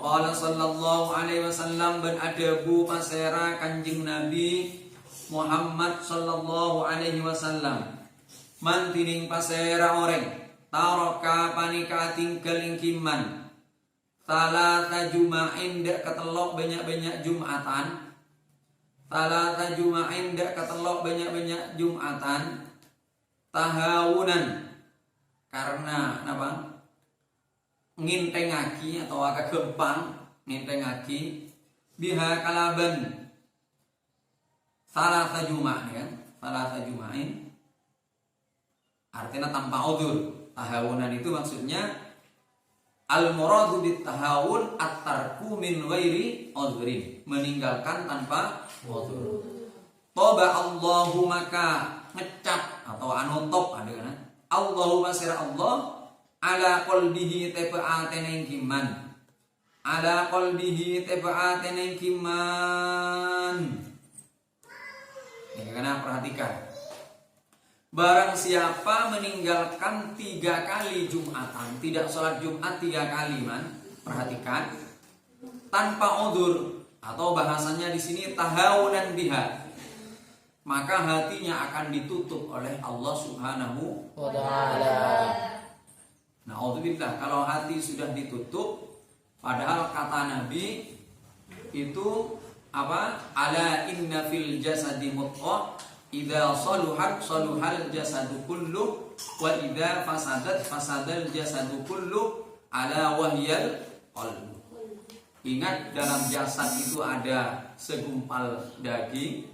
Wa qala sallallahu alaihi wasallam ben adabu pasera Kanjeng Nabi Muhammad sallallahu alaihi wasallam. Man tining pasera oreng taroka panika tinggal ingkiman talata juma'in dak ketelok banyak-banyak Jumatan. Talata juma'in dak ketelok banyak-banyak Jumatan. Tahawunan karena apa? Ngintengaki atau agak gempang ngintengaki biha kalaban salasa juma' kan, salasa juma'in artinya tanpa udzur. Tahawunan itu maksudnya al-muradu bit tahawun at-tarku min ghairi udzrin, meninggalkan tanpa udzur. Toba Allahu maka ngecap atau anutop ada kan? Allahu masira Allah ala qalbihi teba'atene kiman. Ala qalbihi teba'atene kiman. Ya karena perhatikan. Barang siapa meninggalkan 3 kali Jumatan, tidak sholat Jumat 3 kali man, perhatikan, tanpa udzur atau bahasanya di sini tahawunan biha, maka hatinya akan ditutup oleh Allah Subhanahu wa taala. Na'udzubillah, kalau hati sudah ditutup, padahal kata Nabi itu apa? Ala inna fil jasadi mudghah idza saluhat saluhal jasadu kullu wa idza fasadat fasadal jasadu kullu ala wahyal qalbu. Ingat, dalam jasad itu ada segumpal daging.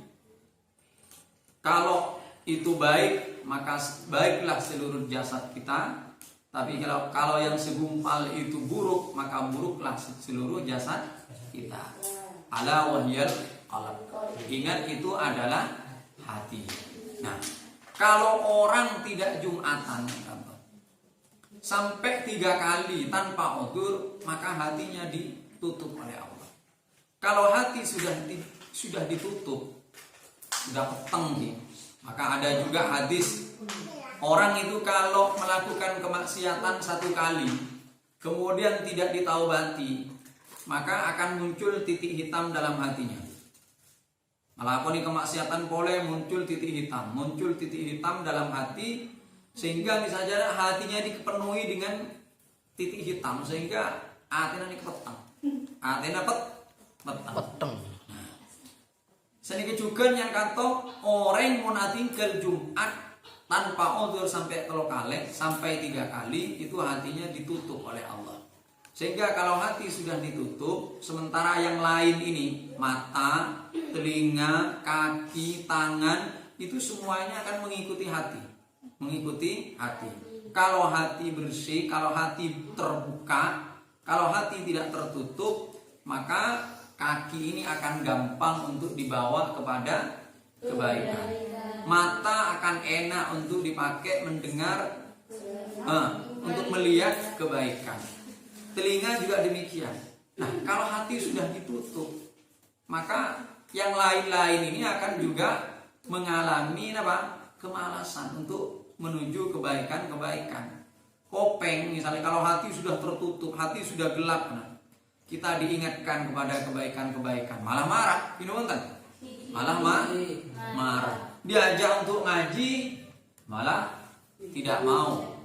Kalau itu baik, maka baiklah seluruh jasad kita. Tapi kalau yang segumpal itu buruk, maka buruklah seluruh jasad kita. Ala wahyal qalb. Ingat, itu adalah hati. Nah, kalau orang tidak Jumatan sampai 3 kali tanpa udzur, maka hatinya ditutup oleh Allah. Kalau hati sudah ditutup, sudah peteng, maka ada juga hadis. Orang itu kalau melakukan kemaksiatan 1 kali, kemudian tidak ditaubati, maka akan muncul titik hitam dalam hatinya. Melakoni kemaksiatan boleh muncul titik hitam dalam hati, sehingga misalnya hatinya dipenuhi dengan titik hitam, sehingga hatinya peteng. Hatinya peteng. Sedikit juga yang kata orang mau tinggal Jumat tanpa udzur sampai 3 kali, itu hatinya ditutup oleh Allah. Sehingga kalau hati sudah ditutup, sementara yang lain ini mata, telinga, kaki, tangan, itu semuanya akan mengikuti hati. Kalau hati bersih, kalau hati terbuka, kalau hati tidak tertutup, maka kaki ini akan gampang untuk dibawa kepada kebaikan. Mata akan enak untuk dipakai mendengar, untuk melihat kebaikan. Telinga juga demikian. Nah, kalau hati sudah ditutup, maka yang lain-lain ini akan juga mengalami kemalasan untuk menuju kebaikan-kebaikan. Kopeng misalnya, kalau hati sudah tertutup, hati sudah gelap, kita diingatkan kepada kebaikan-kebaikan, malah marah, malah marah. Diajak untuk ngaji, malah tidak mau.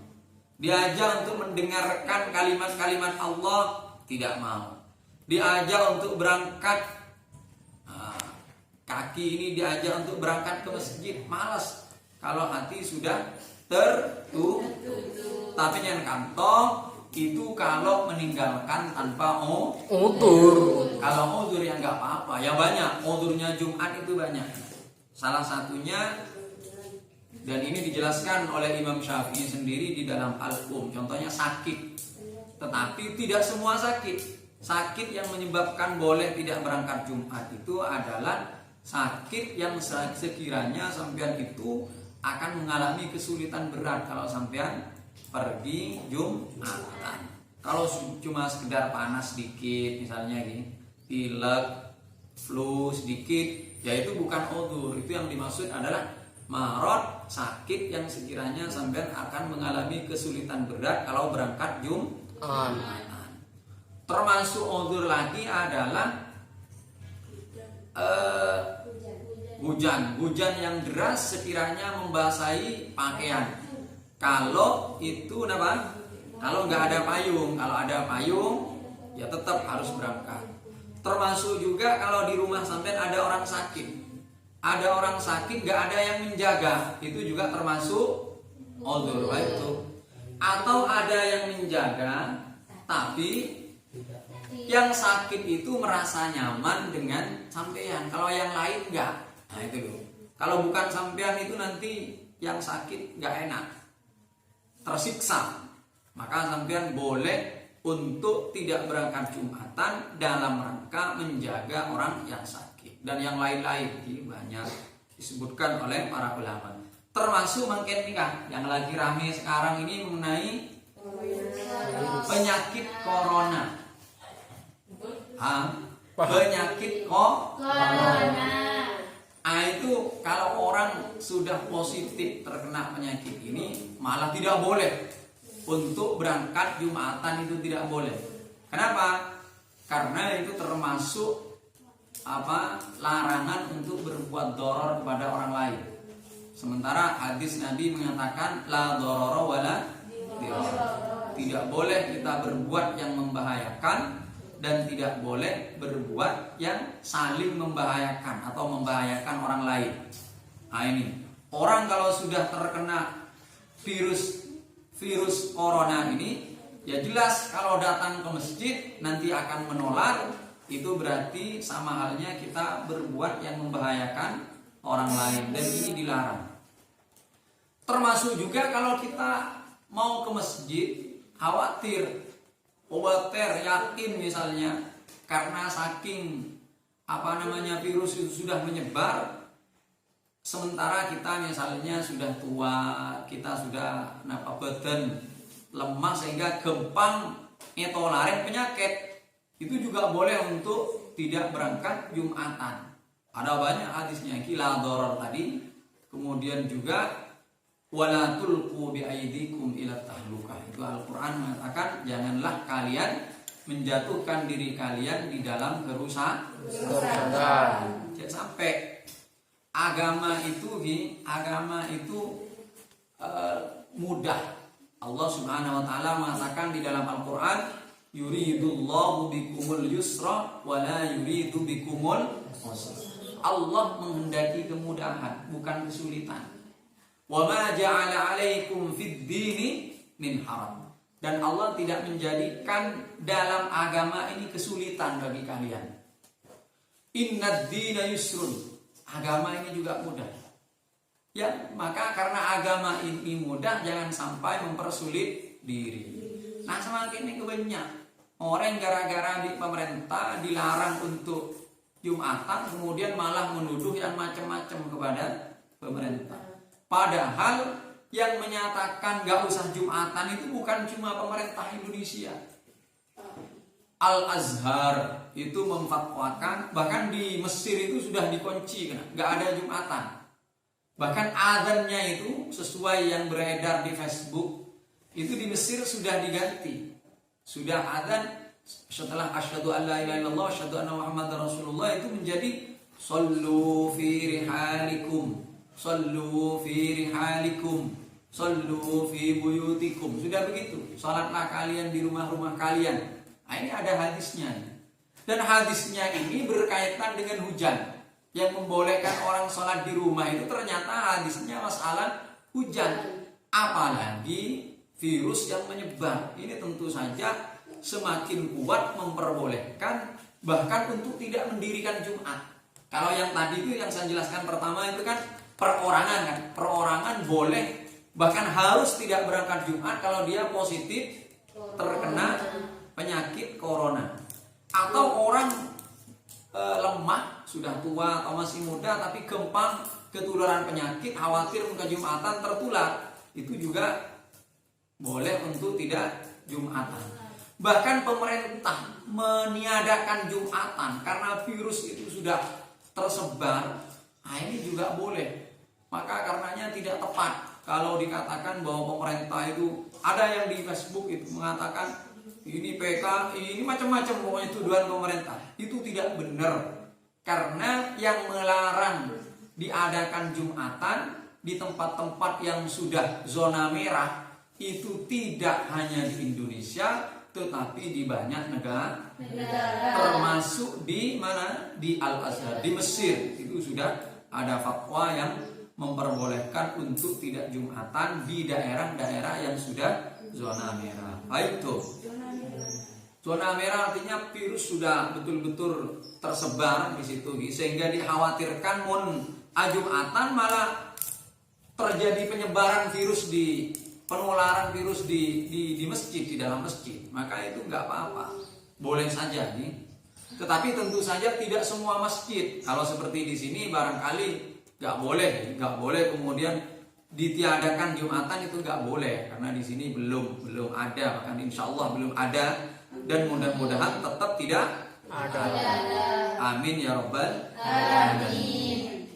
Diajak untuk mendengarkan kalimat-kalimat Allah, tidak mau. Diajak untuk berangkat, kaki ini diajak untuk berangkat ke masjid, malas. Kalau hati sudah tertutup. Tapi yang kantong itu kalau meninggalkan tanpa udzur. Kalau udzur ya nggak apa-apa, ya banyak. Udzurnya Jumat itu banyak. Salah satunya, dan ini dijelaskan oleh Imam Syafi'i sendiri di dalam Al-Um, contohnya sakit. Tetapi tidak semua sakit. Sakit yang menyebabkan boleh tidak berangkat Jumat itu adalah sakit yang sekiranya sampean itu akan mengalami kesulitan berat kalau sampean pergi Jumatan. Kalau cuma sekedar panas sedikit, misalnya gini, pilek, flu sedikit, ya itu bukan udzur. Itu yang dimaksud adalah marad, sakit yang sekiranya sampean akan mengalami kesulitan berat kalau berangkat Jumatan. Termasuk uzur lagi adalah hujan yang deras sekiranya membasahi pakaian. Kalau itu apa? Kalau nggak ada payung, kalau ada payung ya tetap harus berangkat. Termasuk juga kalau di rumah sampean ada orang sakit, nggak ada yang menjaga, itu juga termasuk uzur itu. Atau ada yang menjaga, tapi yang sakit itu merasa nyaman dengan sampean, kalau yang lain enggak. Nah itu loh. Kalau bukan sampean itu nanti yang sakit enggak enak, tersiksa. Maka sampean boleh untuk tidak berangkat Jumatan dalam rangka menjaga orang yang sakit dan yang lain-lain. Ini banyak disebutkan oleh para ulama. Termasuk mungkin nikah yang lagi rame sekarang ini mengenai penyakit corona. Penyakit corona. Itu kalau orang sudah positif terkena penyakit ini malah tidak boleh untuk berangkat Jumatan, itu tidak boleh. Kenapa? Karena itu termasuk larangan untuk berbuat doror kepada orang lain. Sementara hadis Nabi mengatakan la dororo wala diror. Tidak boleh kita berbuat yang membahayakan dan tidak boleh berbuat yang saling membahayakan atau membahayakan orang lain. Nah ini, orang kalau sudah terkena virus corona ini, ya jelas kalau datang ke masjid nanti akan menular. Itu berarti sama halnya kita berbuat yang membahayakan orang lain, dan ini dilarang. Termasuk juga kalau kita mau ke masjid khawatir, yakin misalnya karena saking virus itu sudah menyebar, sementara kita misalnya sudah tua, kita sudah badan lemah sehingga gampang ngetolarin penyakit, itu juga boleh untuk tidak berangkat Jumatan. Ada banyak hadisnya, la doror tadi, kemudian juga wala tulqu bi aydikum ila tahlukah. Itu Al-Qur'an mengatakan janganlah kalian menjatuhkan diri kalian di dalam kerusakan. Jangan sampai agama itu mudah. Allah Subhanahu wa taala mengatakan di dalam Al-Qur'an, yuridullahu bikumul yusra wa la yuridu bikumul usra. Allah menghendaki kemudahan, bukan kesulitan. Wa ma ja'ala 'alaikum fid dini min haram. Dan Allah tidak menjadikan dalam agama ini kesulitan bagi kalian. Innad dina yusrun. Agama ini juga mudah. Ya, maka karena agama ini mudah, jangan sampai mempersulit diri. Nah, semakin ini kebanyak orang gara-gara di pemerintah dilarang untuk Jumatan, kemudian malah menuduh yang macam-macam kepada pemerintah. Padahal yang menyatakan gak usah Jumatan itu bukan cuma pemerintah Indonesia. Al-Azhar itu memfatwakan, bahkan di Mesir itu sudah dikunci, gak ada Jumatan. Bahkan adzannya itu sesuai yang beredar di Facebook, itu di Mesir sudah diganti. Sudah adzan setelah asyhadu an la ilaha illallah asyhadu anna muhammadar rasulullah itu menjadi sallu fi rihalikum, sallu fi rihalikum, sallu fi buyutikum. Sudah begitu, salatlah kalian di rumah-rumah kalian. Nah, ini ada hadisnya. Dan hadisnya ini berkaitan dengan hujan. Yang membolehkan orang sholat di rumah itu ternyata hadisnya masalah hujan. Apalagi virus yang menyebar. Ini tentu saja semakin kuat memperbolehkan bahkan untuk tidak mendirikan Jumat. Kalau yang tadi itu yang saya jelaskan pertama itu kan perorangan kan. Perorangan boleh bahkan harus tidak berangkat Jumat kalau dia positif terkena penyakit corona. Atau orang lemah, sudah tua atau masih muda tapi gampang ketularan penyakit, khawatir ke Jumatan tertular, itu juga boleh untuk tidak Jumatan. Bahkan pemerintah meniadakan Jumatan karena virus itu sudah tersebar, nah ini juga boleh. Maka karenanya tidak tepat kalau dikatakan bahwa pemerintah itu, ada yang di Facebook itu mengatakan ini PKI, ini macam-macam pokoknya tuduhan pemerintah. Itu tidak benar. Karena yang melarang diadakan Jumatan di tempat-tempat yang sudah zona merah itu tidak hanya di Indonesia, tetapi di banyak negara. Termasuk di mana? Di Al-Azhar, di Mesir. Itu sudah ada fatwa yang memperbolehkan untuk tidak Jumatan di daerah-daerah yang sudah zona merah. Baik tuh. Zona merah artinya virus sudah betul-betul tersebar di situ, sehingga dikhawatirkan Jumatan malah terjadi penyebaran virus penularan virus di masjid, di dalam masjid. Maka itu nggak apa-apa, boleh saja nih. Tetapi tentu saja tidak semua masjid. Kalau seperti di sini barangkali nggak boleh kemudian ditiadakan Jumatan, itu nggak boleh karena di sini belum ada, bahkan insya Allah belum ada, dan mudah-mudahan tetap tidak ada. Amin ya rabbal alamin.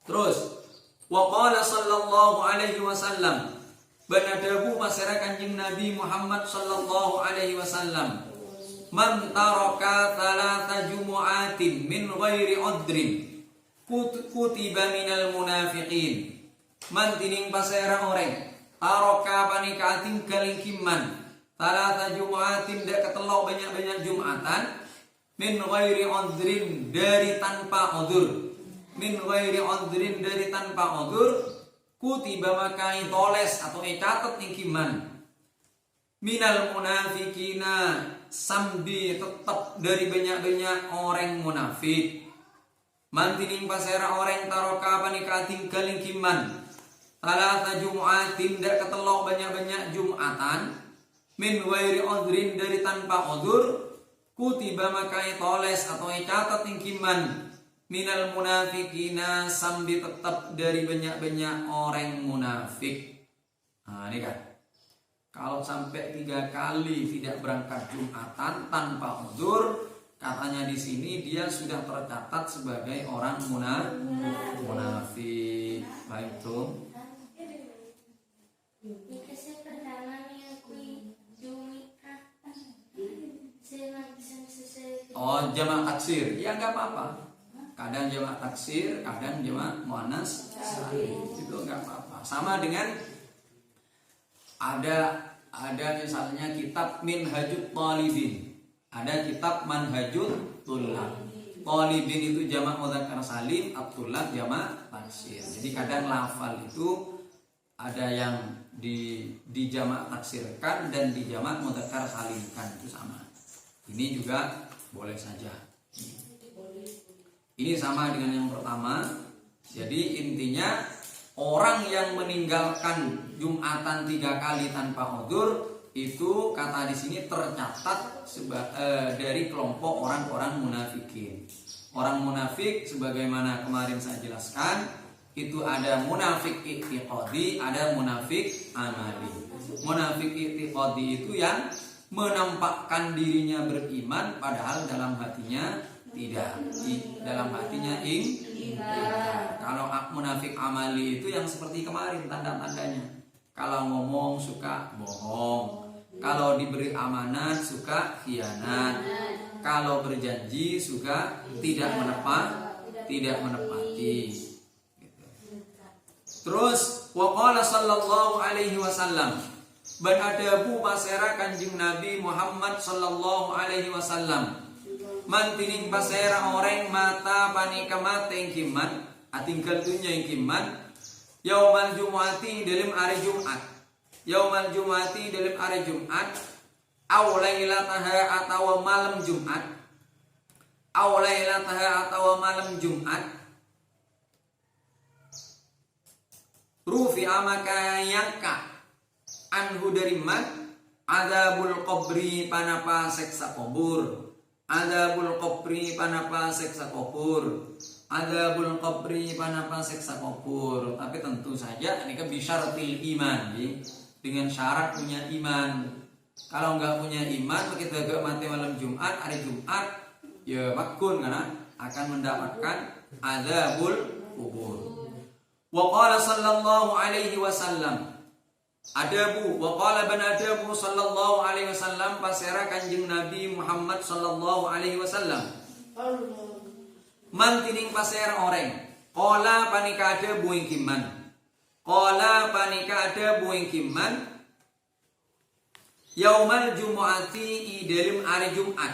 Terus waqala sallallahu alaihi wasallam, benadabu masyarakat Kanjeng Nabi Muhammad sallallahu alaihi wasallam, man taraka thalatha jumu'atin min ghairi udrin kutiba minal munafiqin. Man tining pasera orang taroka panikatin kalingkiman thalatha jumu'atin dak ketelok banyak-banyak Jumatan min ghairi udrin dari tanpa udzur, min ghairi udrin dari tanpa udzur, kutiba maka itoles atau catat ningkiman minal munafikina sambi tetap dari banyak-banyak orang munafik. Mantining pasera orang taroka panikatin kalingkiman thalatha jumu'atin dak ketelok banyak-banyak Jumatan min ghairi udrin dari tanpa udzur, kutiba maka itoles atau catat ningkiman minal munafikina sambil tetap dari banyak-banyak orang munafik. Nah ini kan, kalau sampai 3 kali tidak berangkat Jumatan tanpa udzur, katanya di sini dia sudah tercatat sebagai orang munafik. Baik tuh. Oh, jamak taksir. Ya enggak apa-apa. Kadang jamak taksir, kadang jamak muannas salim. Itu enggak apa-apa. Sama dengan ada misalnya kitab Minhajut Talibin. Ada kitab Manhajut Tullab. Talibin itu jamak mudzakkar salim, at-tullab jamak taksir. Jadi kadang lafal itu ada yang di jamak taksirkan dan di jamak mudzakkar salimkan, itu sama. Ini juga boleh saja. Ini sama dengan yang pertama. Jadi intinya orang yang meninggalkan Jumatan 3 kali tanpa udzur itu kata di sini tercatat dari kelompok orang-orang munafikin. Orang munafik sebagaimana kemarin saya jelaskan, itu ada munafik i'tiqadi, ada munafik amali. Munafik i'tiqadi itu yang menampakkan dirinya beriman padahal dalam hatinya tidak, dalam hatinya ingkar. Kalau munafik amali itu yang seperti kemarin tanda-tandanya. Kalau ngomong suka bohong, kalau diberi amanat suka khianat, kalau berjanji suka tidak menepati. Terus waqala sallallahu alaihi wasallam, beradabu pasera Kanjeng Nabi Muhammad sallallahu alaihi wasallam, mantining pasera orang mata panika mata ingkiman atingkal dunya ingkiman yaumal jumu'ati dalam hari Jumat, yaumal jumu'ati dalam hari Jumat, aw lailataha atau malam Jumat, aw lailataha atau malam Jumat, rufi'a maka yangka anhu dari man adzabul qabri panapa seksa kubur, adzabul qabri panapa seksa kubur, adzabul qabri panapa seksa kubur. Tapi tentu saja ini kan bisyaratil iman, dengan syarat punya iman. Kalau enggak punya iman kita gak mati malam Jumat, hari Jumat ya makun karena akan mendapatkan adzabul kubur. Wa qala sallallahu alaihi wasallam, Adabu wa qala ban adabu sallallahu alaihi wasallam pasera Kanjeng Nabi Muhammad sallallahu alaihi wasallam. Man tining pasera oreng. Qala panika adabu ing kiman. Qala panika adabu ing kiman. Yaumal jumu'ati idalim hari Jumat.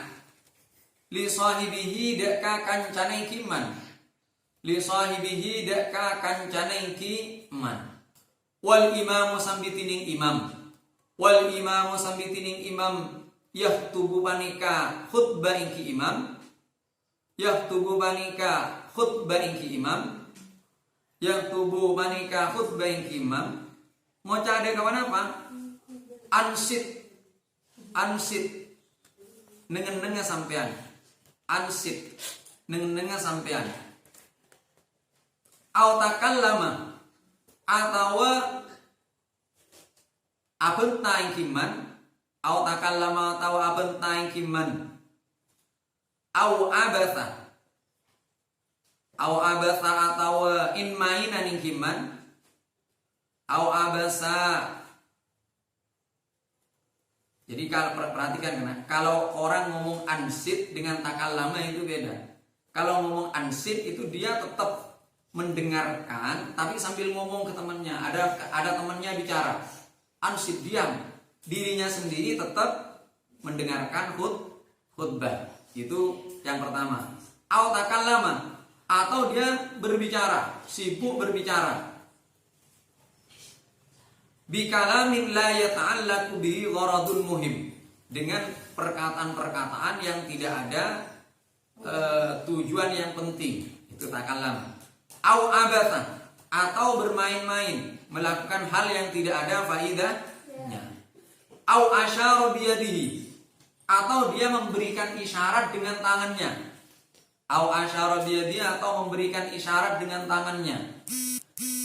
Li sahibihi deka kancane kiman. Li sahibihi deka kancane kiman. Wal imamu sambitining imam. Wal imamu sambitining imam yahtubu panika khutbah ingki imam. Yahtubu panika khutbah ingki imam. Yahtubu panika khutbah ingki imam. Moca ada kawan apa? Ansit. Ansit. Nengen-nengen sampean. Ansit. Nengen-nengen sampean. Au takallama atawa abenta ing kiman, au takallama atawa abenta ing kiman, au abatha atawa in mainan ing kiman, au abasa. Jadi kalau perhatikan kalau orang ngomong ansit dengan takallama itu beda. Kalau ngomong ansit itu dia tetap mendengarkan tapi sambil ngomong ke temannya. Ada temannya bicara, ansit diam, dirinya sendiri tetap mendengarkan khutbah. Itu yang pertama. Au takallama atau dia berbicara, sibuk berbicara. Bikalamin la yata'allaqu bihi gharadun muhim, dengan perkataan-perkataan yang tidak ada tujuan yang penting. Itu takallama. Au abatha atau bermain-main, melakukan hal yang tidak ada faidahnya. Au asyara biyadihi atau dia memberikan isyarat dengan tangannya. Au asyara biyadihi atau memberikan isyarat dengan tangannya.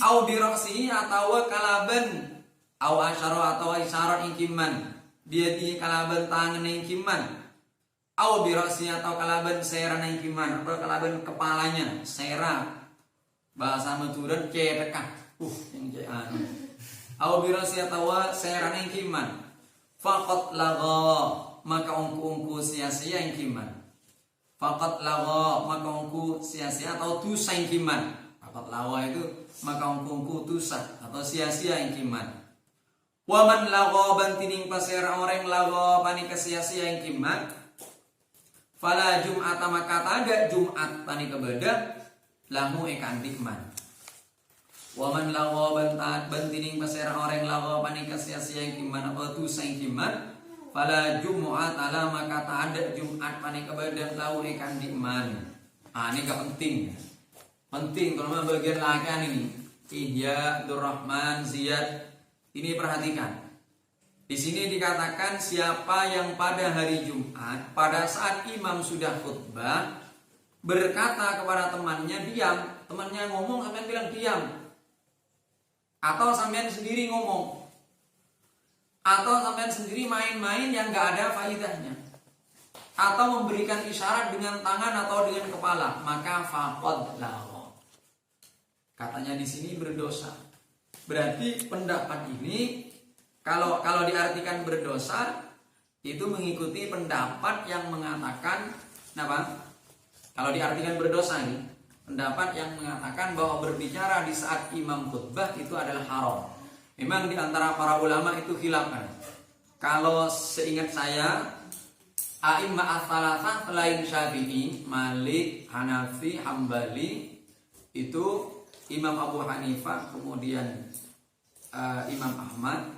Au biraqsihi atau kalaban. Au asyara atau isyarat ingkiman. Biyadihi kalaban tangan ingkiman. Au biraqsihi atau kalaban seran ingkiman atau kalaban kepalanya, sera. Bahasa Maturan cedekan. Yang cean. Au birasi atawa serane kiman. Faqat lagha maka ungku sia-sia yang kiman. Faqat lagha maka ungku sia-sia atau dosa yang kiman. Faqat lagha itu maka ungku dosa atau sia-sia yang kiman. Wa man lagha bantining pasera orang lagha panika sia-sia yang kiman. Fala Jum'ata maka tada Jumat panika beda lahu ikan dikman. Waman lawa bantining pasera orang lawa panika sia-sia yang kiman apa dosa yang kiman. Fala Jumu'at ala maka ada Jumat panika badan lahu ikan dikman. Ini gak penting. Penting kalau bagian lakan ini. Ihya, Abdurrahman, Ziyad. Ini perhatikan. Di sini dikatakan siapa yang pada hari Jumat pada saat imam sudah khutbah berkata kepada temannya diam, temannya ngomong sampean bilang diam, atau sampean sendiri ngomong, atau sampean sendiri main-main yang gak ada faidahnya, atau memberikan isyarat dengan tangan atau dengan kepala, maka faqad lahu. Katanya di sini berdosa. Berarti pendapat ini kalau diartikan berdosa itu mengikuti pendapat yang mengatakan apa? Kalau diartikan berdosa nih, pendapat yang mengatakan bahwa berbicara di saat imam khutbah itu adalah haram. Memang di antara para ulama itu khilafan. Kalau seingat saya, a'immah ats-tsalatsah selain Syafi'i, Malik, Hanafi, Hambali, itu Imam Abu Hanifah, kemudian Imam Ahmad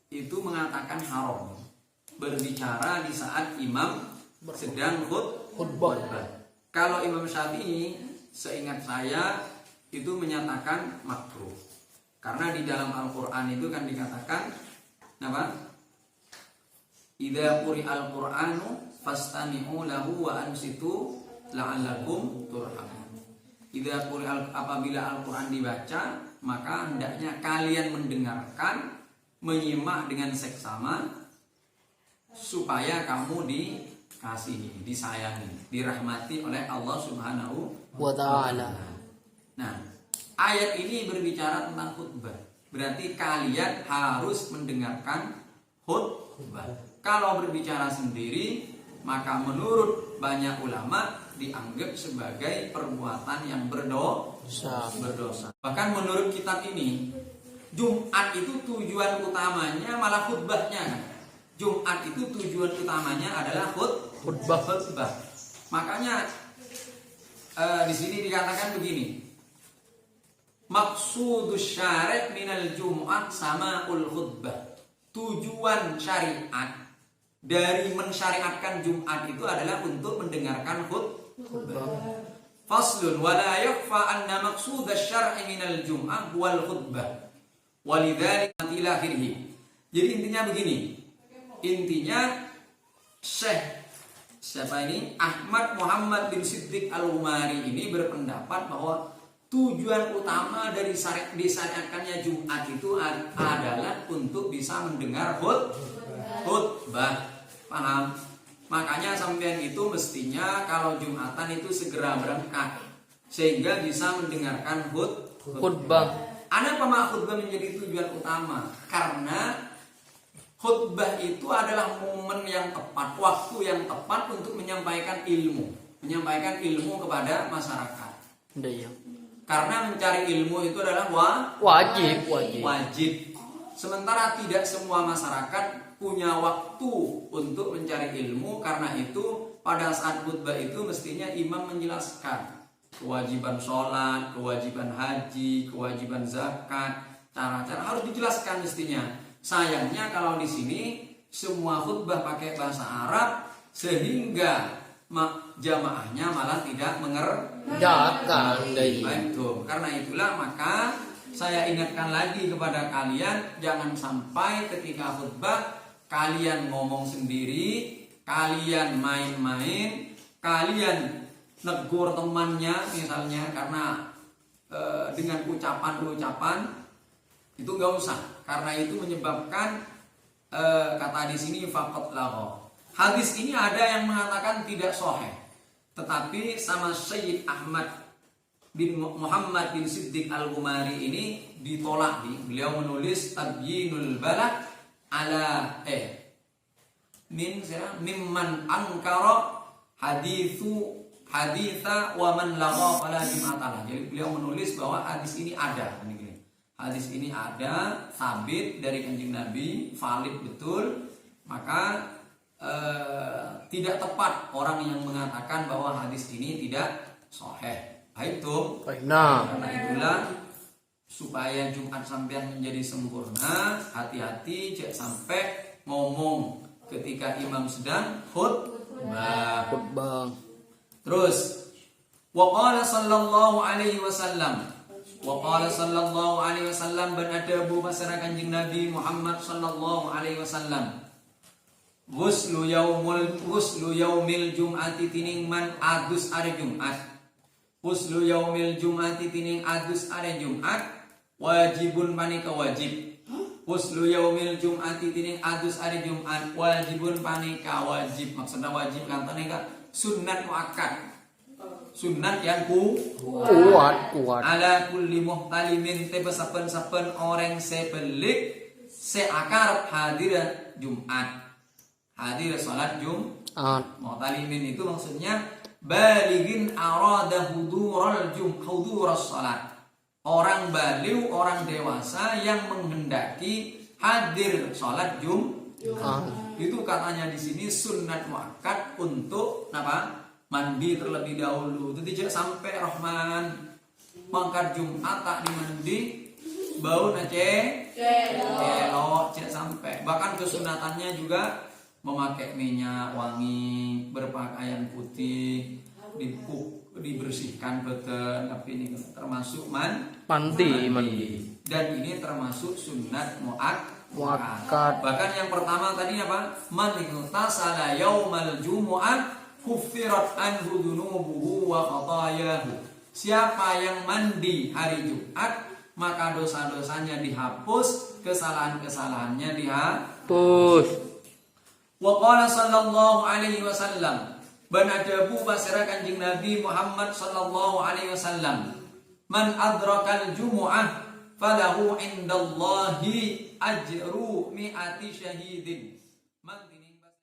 itu mengatakan haram berbicara di saat imam sedang khutbah. Kalau Imam Syafi'i seingat saya itu menyatakan makruh. Karena di dalam Al-Qur'an itu kan dikatakan apa? Idza quri'al Qur'anu fastami'u lahu wa ansitu la'allakum turhamun. Idza quri'al apabila Al-Qur'an dibaca, maka hendaknya kalian mendengarkan, menyimak dengan seksama supaya kamu dikasihi, disayangi, dirahmati oleh Allah Subhanahu wa ta'ala. Nah, ayat ini berbicara tentang khutbah. Berarti kalian harus mendengarkan khutbah. Kalau berbicara sendiri, maka menurut banyak ulama dianggap sebagai perbuatan yang berdosa. Bahkan menurut kitab ini, Jumat itu tujuan utamanya malah khutbahnya. Jumat itu tujuan utamanya adalah khutbah. Makanya di sini dikatakan begini. Maksudus syari' minal Jum'at sama'ul khutbah. Tujuan syariat dari mensyariatkan Jumat itu adalah untuk mendengarkan khutbah. Faslun wa la yakhfa anna maqsudus syar'i minal Jum'ah wal khutbah. Walidzalika ila akhirih. Jadi intinya begini. Intinya siapa ini? Ahmad Muhammad bin Siddiq Al-Umari ini berpendapat bahwa tujuan utama dari disyariatkannya Jumat itu adalah untuk bisa mendengar khutbah. Paham? Makanya sampean itu mestinya kalau Jumatan itu segera berangkat sehingga bisa mendengarkan khutbah. Ada apa khutbah menjadi tujuan utama? Karena khutbah itu adalah momen yang tepat, waktu yang tepat untuk menyampaikan ilmu kepada masyarakat. Karena mencari ilmu itu adalah wajib. Sementara tidak semua masyarakat punya waktu untuk mencari ilmu, karena itu pada saat khutbah itu mestinya imam menjelaskan kewajiban sholat, kewajiban haji, kewajiban zakat, cara-cara harus dijelaskan mestinya. Sayangnya kalau di sini semua khutbah pakai bahasa Arab sehingga jamaahnya malah tidak mengerti. Karena itulah maka saya ingatkan lagi kepada kalian, jangan sampai ketika khutbah kalian ngomong sendiri, kalian main-main, kalian negur temannya misalnya karena dengan ucapan-ucapan itu nggak usah, karena itu menyebabkan kata di sini faqat lagho. Hadis ini ada yang mengatakan tidak sahih, tetapi sama Syekh Ahmad bin Muhammad bin Siddiq Al-Umari ini ditolak. Beliau menulis Tabyinul Balad ala mimman ankara haditha wa man lagha fala jum'atalah. Jadi beliau menulis bahwa hadis ini ada. Hadis ini ada, sabit dari Kanjeng Nabi, valid betul. Maka tidak tepat orang yang mengatakan bahwa hadis ini tidak sahih. Itu. Karena itulah supaya Jumat sampean menjadi sempurna, hati-hati jangan sampai ngomong ketika imam sedang khutbah. Terus waqala sallallahu alaihi wasallam beradabu pasara Kanjeng Nabi Muhammad sallallahu alaihi wasallam. Ghuslu yaumil jum'ati tining man adus are Jumat. Ghuslu yaumil jum'ati tining adus are Jumat wajibun panika wajib. Ghuslu yaumil jum'ati tining adus are Jumat wajibun panika wajib. Maksudnya wajib kantane ka sunnat muakkad. Sunnat yang kuat. Ala kulli muhtalimin tebe saben-saben orang sebelik seakar hadir Jumat. Hadir salat Jumat. Muhtalimin itu maksudnya baligin arada huduras salat. Orang baliw, orang dewasa yang menghendaki hadir salat Jumat. Itu katanya di sini sunnat muakkad untuk apa? Mandi terlebih dahulu. Itu tidak sampai Rahman mangkat Jumat tak dimandi bau elok tidak sampai. Bahkan kesunatannya juga memakai minyak wangi, berpakaian putih, dibersihkan beten, tapi ini termasuk mandi. Dan ini termasuk sunat muakkad. Bahkan yang pertama tadi apa? Man igtasala yaumal jumu'ah kuffirat anhu dunubuhu wa khatayahu. Siapa yang mandi hari Jumat, maka dosa-dosanya dihapus, kesalahan-kesalahannya dihapus. Wa qala sallallahu alaihi wasallam, banadabu pasira Kanjeng Nabi Muhammad sallallahu alaihi wasallam, man adrakal jumu'ah falahu indallahi ajru mi'ati syahidin.